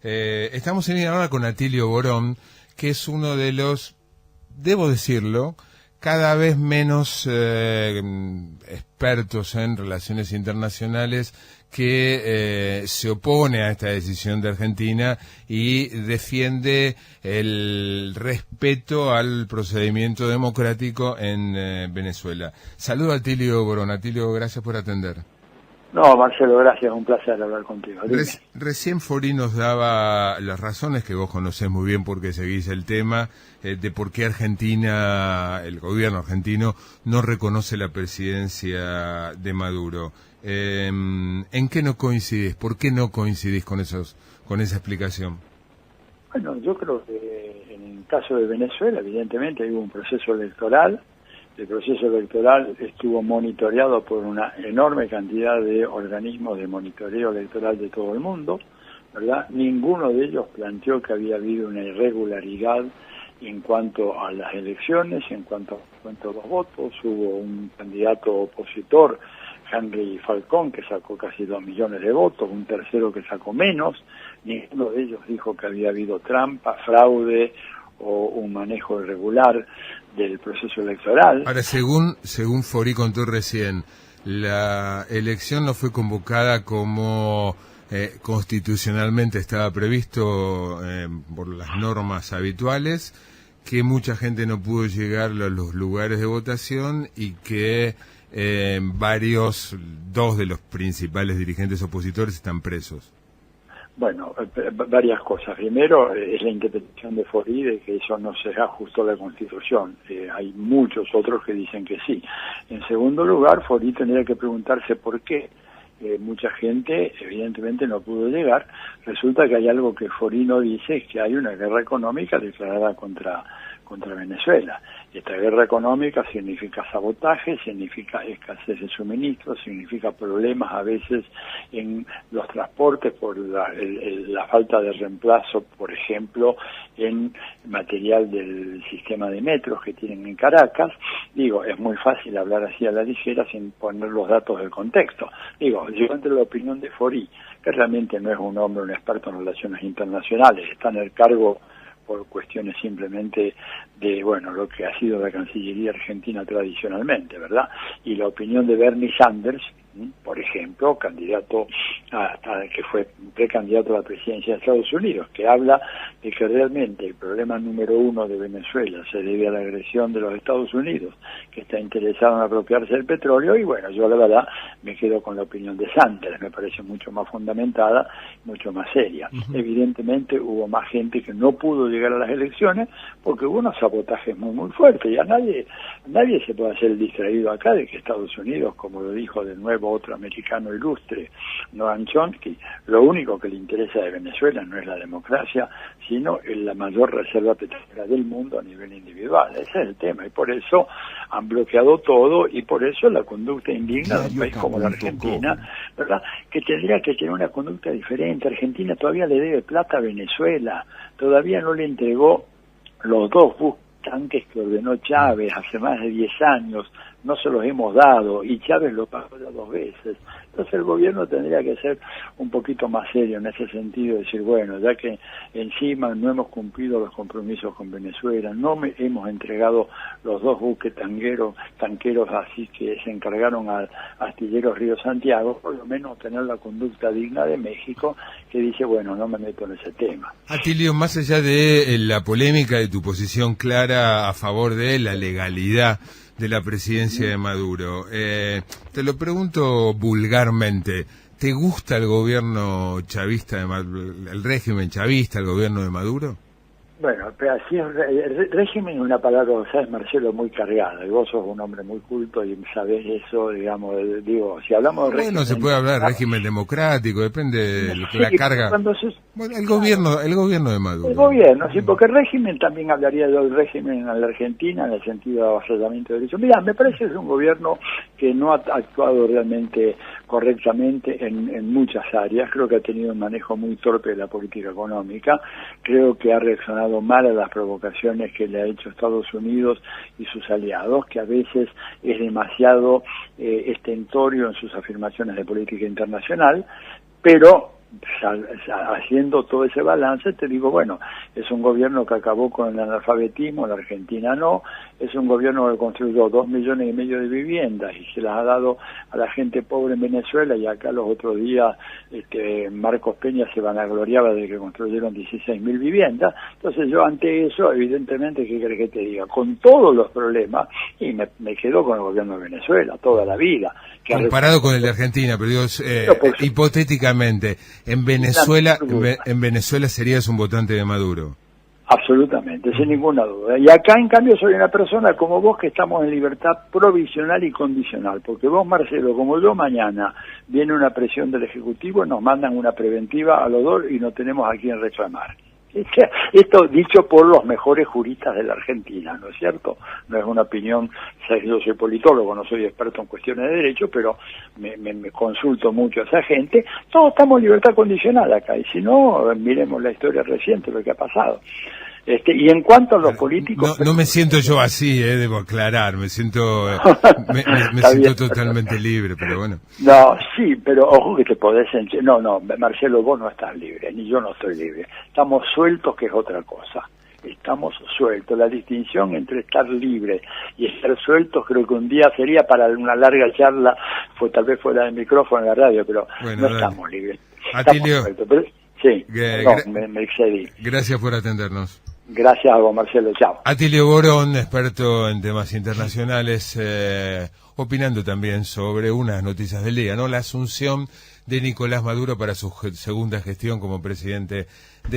Estamos en línea ahora con Atilio Borón, que es uno de los, debo decirlo, cada vez menos expertos en relaciones internacionales que se opone a esta decisión de Argentina y defiende el respeto al procedimiento democrático en Venezuela. Saludo a Atilio Borón. Atilio, gracias por atender. No, Marcelo, gracias, un placer hablar contigo. Recién Forì nos daba las razones que vos conocés muy bien porque seguís el tema, de por qué Argentina, el gobierno argentino, no reconoce la presidencia de Maduro. ¿En qué no coincidís? ¿Por qué no coincidís con esa explicación? Bueno, yo creo que en el caso de Venezuela, evidentemente, hay un proceso electoral. El proceso electoral estuvo monitoreado por una enorme cantidad de organismos de monitoreo electoral de todo el mundo, ¿verdad? Ninguno de ellos planteó que había habido una irregularidad en cuanto a las elecciones, en cuanto a los votos. Hubo un candidato opositor, Henry Falcón, que sacó casi 2 millones de votos, un tercero que sacó menos. Ninguno de ellos dijo que había habido trampa, fraude o un manejo irregular del proceso electoral. Ahora, según Forì contó recién, la elección no fue convocada como constitucionalmente estaba previsto por las normas habituales, que mucha gente no pudo llegar a los lugares de votación y que dos de los principales dirigentes opositores están presos. Bueno, varias cosas. Primero, es la interpretación de Forì de que eso no se ajustó a la Constitución. Hay muchos otros que dicen que sí. En segundo lugar, Forì tendría que preguntarse por qué mucha gente evidentemente no pudo llegar. Resulta que hay algo que Forì no dice, es que hay una guerra económica declarada contra Venezuela. Esta guerra económica significa sabotaje, significa escasez de suministros, significa problemas a veces en los transportes por la falta de reemplazo, por ejemplo, en material del sistema de metros que tienen en Caracas. Digo, es muy fácil hablar así a la ligera sin poner los datos del contexto. Digo, yo entre la opinión de Forì, que realmente no es un hombre, un experto en relaciones internacionales, está en el cargo por cuestiones simplemente de, bueno, lo que ha sido la Cancillería Argentina tradicionalmente, ¿verdad? Y la opinión de Bernie Sanders, por ejemplo, candidato que fue precandidato a la presidencia de Estados Unidos, que habla de que realmente el problema número uno de Venezuela se debe a la agresión de los Estados Unidos, que está interesado en apropiarse del petróleo. Y bueno, yo la verdad me quedo con la opinión de Sanders, me parece mucho más fundamentada, mucho más seria. Evidentemente hubo más gente que no pudo llegar a las elecciones porque hubo unos sabotajes muy fuertes, y a nadie se puede hacer el distraído acá de que Estados Unidos, como lo dijo de nuevo otro americano ilustre, Noam Chomsky, lo único que le interesa de Venezuela no es la democracia, sino la mayor reserva petrolera del mundo a nivel individual. Ese es el tema, y por eso han bloqueado todo, y por eso la conducta indigna de un país como la Argentina, ¿verdad?, que tendría que tener una conducta diferente. Argentina todavía le debe plata a Venezuela, todavía no le entregó los 2 tanques que ordenó Chávez hace más de 10 años, no se los hemos dado, y Chávez lo pagó ya 2 veces. Entonces el gobierno tendría que ser un poquito más serio en ese sentido, decir, bueno, ya que encima no hemos cumplido los compromisos con Venezuela, hemos entregado los 2 buques tanqueros así que se encargaron a Astilleros Río Santiago, por lo menos tener la conducta digna de México, que dice, bueno, no me meto en ese tema. Atilio, más allá de la polémica de tu posición clara a favor de la legalidad de la presidencia de Maduro, te lo pregunto vulgarmente, ¿te gusta el gobierno chavista, el régimen chavista, el gobierno de Maduro? Bueno, pero así régimen es una palabra, sabes, Marcelo, muy cargada, y vos sos un hombre muy culto y sabés eso, digamos, digo, si hablamos de régimen... Bueno, se puede hablar de régimen democrático, depende de la carga... Bueno, el gobierno de Maduro. El gobierno, sí, porque el régimen también hablaría del régimen en la Argentina, en el sentido de avasallamiento de derechos. Mirá, me parece que es un gobierno que no ha actuado realmente correctamente en muchas áreas. Creo que ha tenido un manejo muy torpe de la política económica, creo que ha reaccionado mal a las provocaciones que le ha hecho Estados Unidos y sus aliados, que a veces es demasiado estentorio en sus afirmaciones de política internacional, pero haciendo todo ese balance, te digo, bueno, es un gobierno que acabó con el analfabetismo, la Argentina no, es un gobierno que construyó 2,5 millones de viviendas y se las ha dado a la gente pobre en Venezuela, y acá los otros días Marcos Peña se vanagloriaba de que construyeron 16.000 viviendas. Entonces yo ante eso, evidentemente, ¿qué querés que te diga? Con todos los problemas, y me quedo con el gobierno de Venezuela toda la vida. Comparado con el de Argentina, pero digo, hipotéticamente, en Venezuela serías un votante de Maduro. Absolutamente, sin ninguna duda. Y acá, en cambio, soy una persona como vos que estamos en libertad provisional y condicional, porque vos, Marcelo, como yo, mañana viene una presión del Ejecutivo, nos mandan una preventiva a los dos y no tenemos a quién reclamar. Esto dicho por los mejores juristas de la Argentina, ¿no es cierto? No es una opinión, yo soy politólogo, no soy experto en cuestiones de derecho, pero me consulto mucho a esa gente. Todos estamos en libertad condicional acá, y si no, miremos la historia reciente, lo que ha pasado. Y en cuanto a los políticos... No me siento yo así, debo aclarar, me siento totalmente libre, pero bueno. No, sí, pero ojo que te podés... No, Marcelo, vos no estás libre, ni yo no estoy libre. Estamos sueltos, que es otra cosa. Estamos sueltos. La distinción entre estar libre y estar sueltos creo que un día sería para una larga charla, tal vez fuera del micrófono en la radio, pero bueno, no estamos libres. Atilio, sí, me excedí. Gracias por atendernos. Gracias a vos, Marcelo. Chao. Atilio Borón, experto en temas internacionales, opinando también sobre unas noticias del día, ¿no? La asunción de Nicolás Maduro para su segunda gestión como presidente de